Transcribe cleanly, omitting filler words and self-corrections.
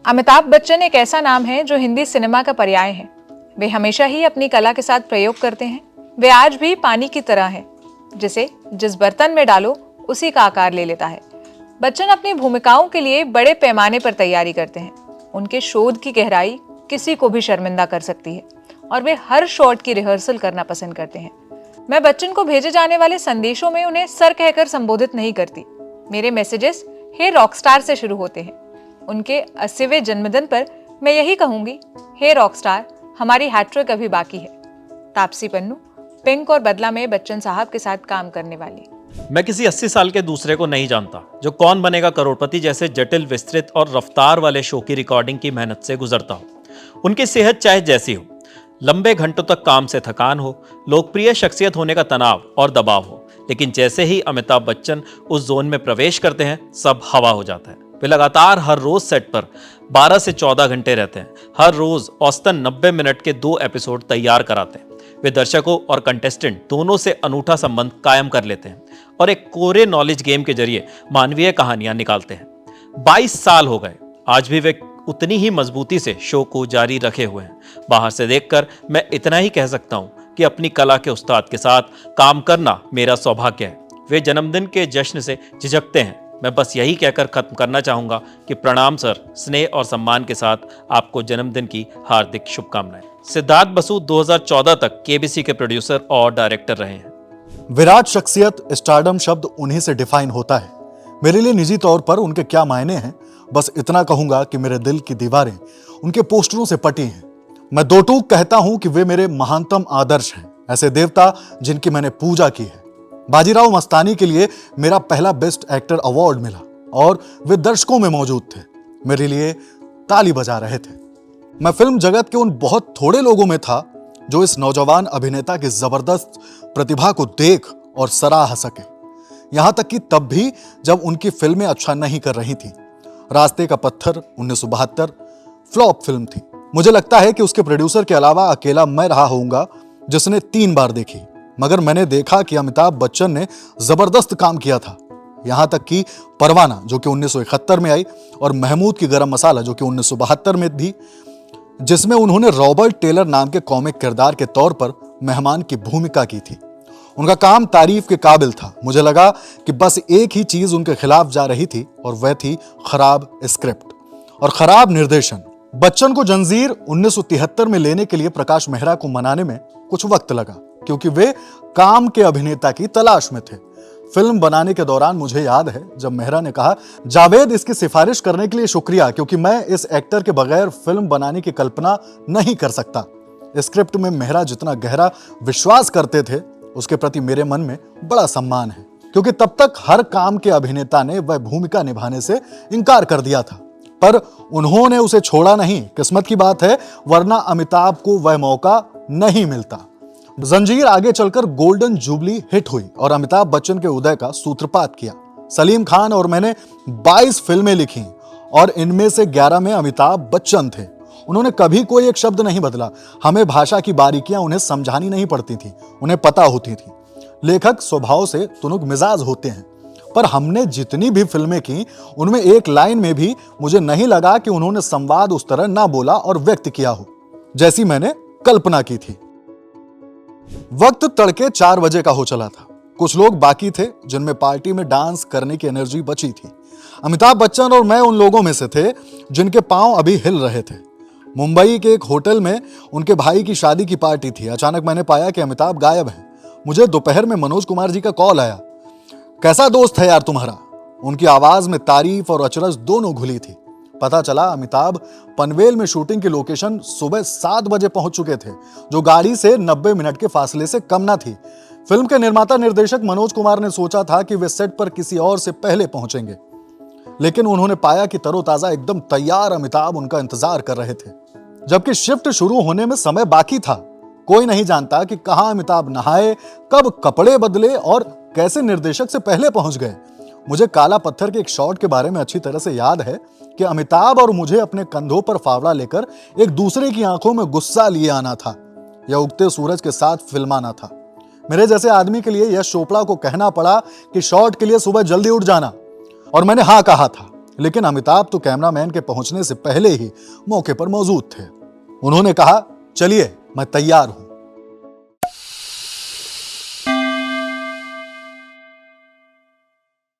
अमिताभ बच्चन एक ऐसा नाम है जो हिंदी सिनेमा का पर्याय है। वे हमेशा ही अपनी कला के साथ प्रयोग करते हैं। वे आज भी पानी की तरह है, जिसे जिस बर्तन में डालो उसी का आकार ले लेता है। बच्चन अपनी भूमिकाओं के लिए बड़े पैमाने पर तैयारी करते हैं। उनके शोध की गहराई किसी को भी शर्मिंदा कर सकती है और वे हर शॉट की रिहर्सल करना पसंद करते हैं। मैं बच्चन को भेजे जाने वाले संदेशों में उन्हें सर कहकर संबोधित नहीं करती। मेरे मैसेजेस हे रॉकस्टार से शुरू होते हैं। उनके 80वें जन्मदिन पर मैं यही कहूंगी, हे रॉकस्टार, हमारी हैट्रिक अभी बाकी है। तापसी पन्नू, पिंक और बदला में बच्चन साहब के साथ काम करने वाली। मैं किसी 80 साल के दूसरे को नहीं जानता जो कौन बनेगा करोड़पति जैसे जटिल, विस्तृत और रफ्तार वाले शो की रिकॉर्डिंग की मेहनत से गुजरता हो। उनकी सेहत चाहे जैसी हो, लंबे घंटों तक काम से थकान हो, लोकप्रिय शख्सियत होने का तनाव और दबाव हो, लेकिन जैसे ही अमिताभ बच्चन उस जोन में प्रवेश करते हैं, सब हवा हो जाता है। वे लगातार हर रोज सेट पर 12 से 14 घंटे रहते हैं। हर रोज औसतन 90 मिनट के 2 एपिसोड तैयार कराते हैं। वे दर्शकों और कंटेस्टेंट दोनों से अनूठा संबंध कायम कर लेते हैं और एक कोरे नॉलेज गेम के जरिए मानवीय कहानियां निकालते हैं। 22 साल हो गए, आज भी वे उतनी ही मजबूती से शो को जारी रखे हुए हैं। बाहर से देखकर मैं इतना ही कह सकता हूं कि अपनी कला के उस्ताद के साथ काम करना मेरा सौभाग्य है। वे जन्मदिन के जश्न से झिझकते हैं। मैं बस यही कहकर खत्म करना चाहूंगा कि प्रणाम सर, स्नेह और सम्मान के साथ आपको जन्मदिन की हार्दिक शुभकामनाएं। सिद्धार्थ बसु 2014 तक केबीसी के प्रोड्यूसर और डायरेक्टर रहे हैं। विराट शख्सियत, स्टारडम शब्द उन्हीं से डिफाइन होता है। मेरे लिए निजी तौर पर उनके क्या मायने हैं, बस इतना कहूंगा कि मेरे दिल की दीवारें उनके पोस्टरों से पटी हैं। मैं दो टूक कहता हूं कि वे मेरे महानतम आदर्श हैं, ऐसे देवता जिनकी मैंने पूजा की है। बाजीराव मस्तानी के लिए मेरा पहला बेस्ट एक्टर अवार्ड मिला और वे दर्शकों में मौजूद थे, मेरे लिए ताली बजा रहे थे। मैं फिल्म जगत के उन बहुत थोड़े लोगों में था जो इस नौजवान अभिनेता की जबरदस्त प्रतिभा को देख और सराह सके, यहां तक कि तब भी जब उनकी फिल्में अच्छा नहीं कर रही थी। रास्ते का पत्थर 1972 फ्लॉप फिल्म थी। मुझे लगता है कि उसके प्रोड्यूसर के अलावा अकेला मैं रहा होऊंगा जिसने 3 बार देखी, मगर मैंने देखा कि अमिताभ बच्चन ने जबरदस्त काम किया था। यहां तक कि परवाना जो कि 1971 में आई और महमूद की गरम मसाला जो कि 1972 में भी, जिसमें उन्होंने रॉबर्ट टेलर नाम के कॉमिक किरदार के तौर पर मेहमान की भूमिका की थी। उनका काम तारीफ के काबिल था। मुझे लगा कि बस एक ही चीज उनके खिलाफ जा रही थी और वह थी खराब स्क्रिप्ट और खराब निर्देशन। बच्चन को जंजीर 1973 में लेने के लिए प्रकाश मेहरा को मनाने में कुछ वक्त लगा, क्योंकि वे काम के अभिनेता की तलाश में थे। फिल्म बनाने के दौरान मुझे याद है जब मेहरा ने कहा, जावेद इसकी सिफारिश करने के लिए शुक्रिया, क्योंकि मैं इस एक्टर के बगैर फिल्म बनाने की कल्पना नहीं कर सकता। स्क्रिप्ट में मेहरा जितना गहरा विश्वास करते थे उसके प्रति मेरे मन में बड़ा सम्मान है, क्योंकि तब तक हर काम के अभिनेता ने वह भूमिका निभाने से इनकार कर दिया था, पर उन्होंने उसे छोड़ा नहीं। किस्मत की बात है, वरना अमिताभ को वह मौका नहीं मिलता। जंजीर आगे चलकर गोल्डन जुबली हिट हुई और अमिताभ बच्चन के उदय का सूत्रपात किया। सलीम खान और मैंने 22 फिल्में लिखी और इनमें से 11 में अमिताभ बच्चन थे। उन्होंने कभी कोई एक शब्द नहीं बदला। हमें भाषा की बारीकियां उन्हें समझानी नहीं पड़ती थी, उन्हें पता होती थी। लेखक स्वभाव से तुनुक मिजाज होते हैं, पर हमने जितनी भी फिल्में की उनमें एक लाइन में भी मुझे नहीं लगा कि उन्होंने संवाद उस तरह ना बोला और व्यक्त किया हो जैसी मैंने कल्पना की थी। वक्त तड़के 4 बजे का हो चला था। कुछ लोग बाकी थे जिनमें पार्टी में डांस करने की एनर्जी बची थी। अमिताभ बच्चन और मैं उन लोगों में से थे जिनके पांव अभी हिल रहे थे। मुंबई के एक होटल में उनके भाई की शादी की पार्टी थी। अचानक मैंने पाया कि अमिताभ गायब हैं। मुझे दोपहर में मनोज कुमार जी का कॉल आया, कैसा दोस्त है यार तुम्हारा। उनकी आवाज में तारीफ और अचरज दोनों घुली थी। पता चला अमिताभ पनवेल में शूटिंग की लोकेशन सुबह 7 बजे पहुंच चुके थे, जो गाड़ी से 90 मिनट के फासले से कम ना थी। फिल्म के निर्माता निर्देशक मनोज कुमार ने सोचा था कि वे सेट पर किसी और से पहले पहुंचेंगे, लेकिन उन्होंने पाया कि तरोताजा एकदम तैयार अमिताभ उनका इंतजार कर रहे थे। जबकि शिफ्ट शुरू होने में समय बाकी था। कोई नहीं जानता कि कहां अमिताभ नहाए, कब कपड़े बदले और कैसे निर्देशक से पहले पहुंच गए। मुझे काला पत्थर के एक शॉट के बारे में अच्छी तरह से याद है कि अमिताभ और मुझे अपने कंधों पर फावड़ा लेकर एक दूसरे की आंखों में गुस्सा लिए आना था या उगते सूरज के साथ फिल्माना था। मेरे जैसे आदमी के लिए यश चोपड़ा को कहना पड़ा कि शॉट के लिए सुबह जल्दी उठ जाना, और मैंने हाँ कहा था। लेकिन अमिताभ तो कैमरामैन के पहुंचने से पहले ही मौके पर मौजूद थे। उन्होंने कहा, चलिए मैं तैयार हूं।